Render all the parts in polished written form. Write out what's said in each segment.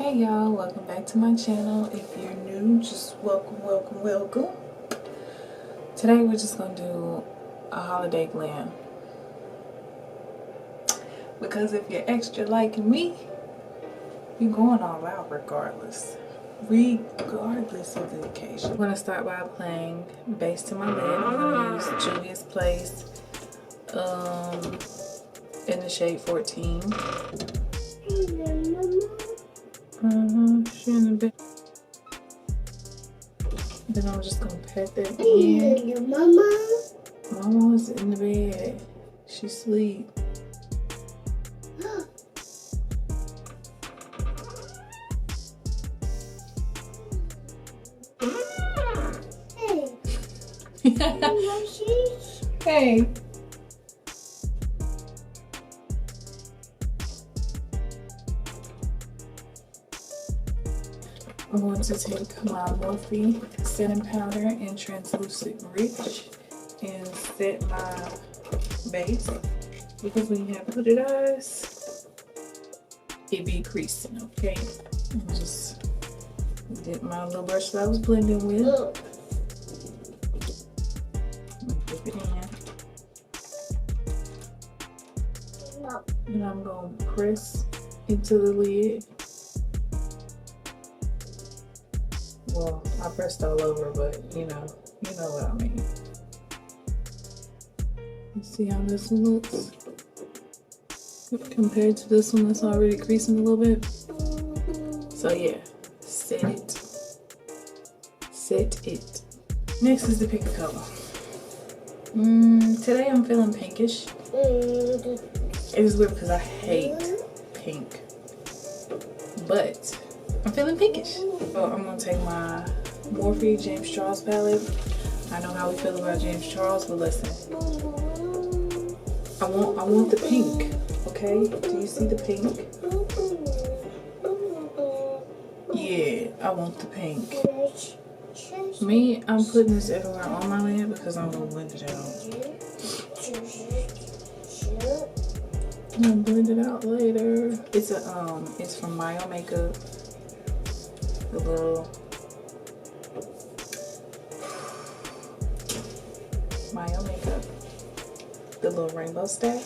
Hey y'all, welcome back to my channel. If you're new, just welcome. Today we're just gonna do a holiday glam, because if you're extra like me, you're going all out regardless of the occasion. I'm gonna start by applying base to my lid. I'm gonna use Juvia's Place in the shade 14. She in the bed. Then I'm just gonna pat that in. Mama is in the bed. She sleep. Hey. I'm going to take my Morphe setting powder in Translucent Rich and set my base, because when you have hooded eyes, it be creasing, okay? And just dip my little brush that I was blending with. Dip it in. And I'm going to press into the lid. Well, I pressed all over, but you know what I mean. You see how this one looks compared to this one that's already creasing a little bit. So yeah, set it. Next is the pick a color. Today I'm feeling pinkish. It is weird because I hate pink, but I'm feeling pinkish. So I'm gonna take my Morphe James Charles palette. I know how we feel about James Charles, but listen, I want the pink. Okay, do you see the pink? Yeah, I want the pink. Me, I'm putting this everywhere on my lid because I'm gonna blend it out. I'm gonna blend it out later. It's from Mayo Makeup. The little Mayo Makeup, the little rainbow stack.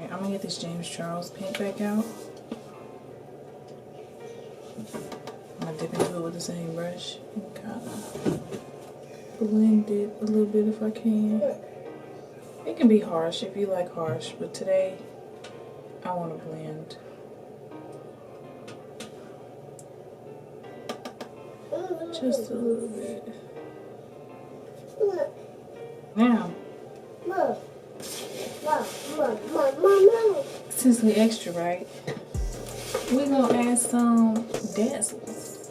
I'm gonna get this James Charles pink back out. I'm gonna dip into it with the same brush and kind of blend it a little bit if I can. It can be harsh if you like harsh, but today I want to blend. Just a little bit. Now, since we extra, right, we're gonna add some dazzles.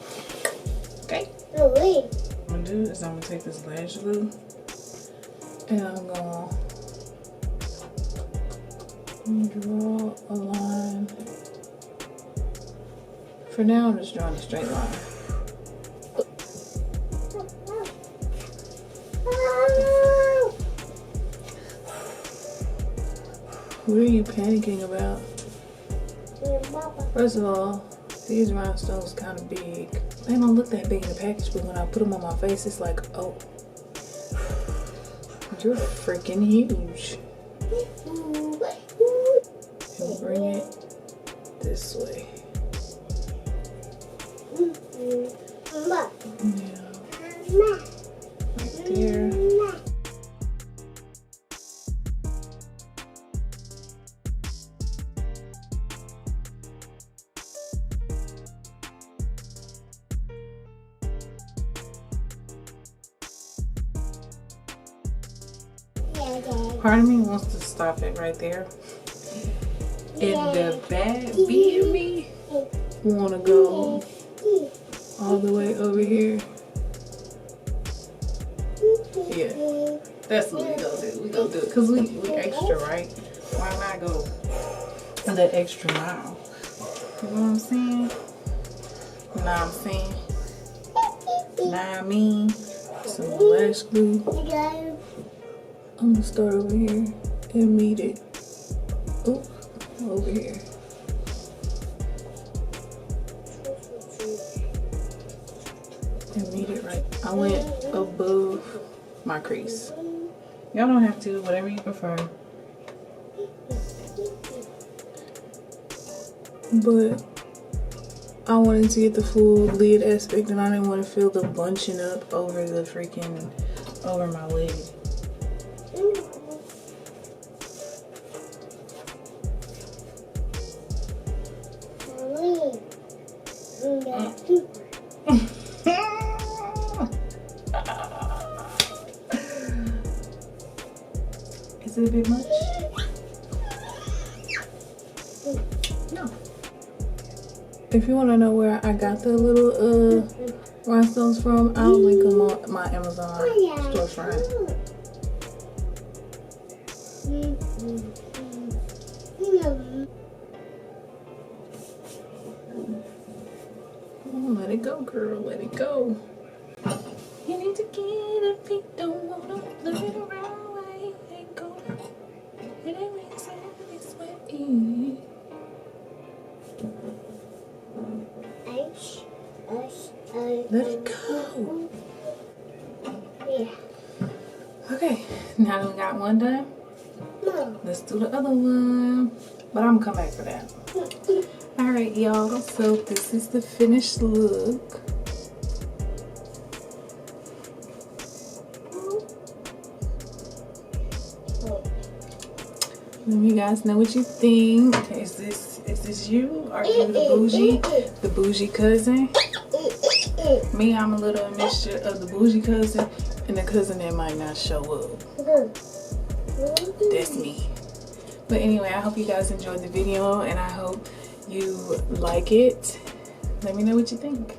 Okay? What I'm gonna do is I'm gonna take this lash glue and I'm gonna draw a line. For now, I'm just drawing a straight line. What are you panicking about? First of all, these rhinestones kind of big. They don't look that big in the package, but when I put them on my face, it's like, oh, you're freaking huge. And bring it this way. Now, right there. Part of me wants to stop it right there. And the bad bee in me wanna go all the way over here Yeah, that's what we gonna do. We gonna do it because we extra, right? Why not go that extra mile? You know what I'm saying? Nah, I mean, some lash glue. I'm gonna start over here and meet it. Oh, over here. And meet it right. I went above my crease. Y'all don't have to, whatever you prefer. But I wanted to get the full lid aspect and I didn't want to feel the bunching up over the freaking, over my lid. Is it a bit much? No. If you want to know where I got the little rhinestones from, I'll link them on my Amazon storefront. Oh, let it go, girl. Let it go. You need to get it if you don't want to look it around. It ain't exactly sweaty. Let it go. Yeah. Okay, now that we got one done, let's do the other one. But I'm gonna come back for that. Alright, y'all, so this is the finished look. Let me guys know what you think. Is this you? Are you the bougie cousin? Me, I'm a little mixture of the bougie cousin and the cousin that might not show up. That's me. But anyway, I hope you guys enjoyed the video and I hope you like it. Let me know what you think.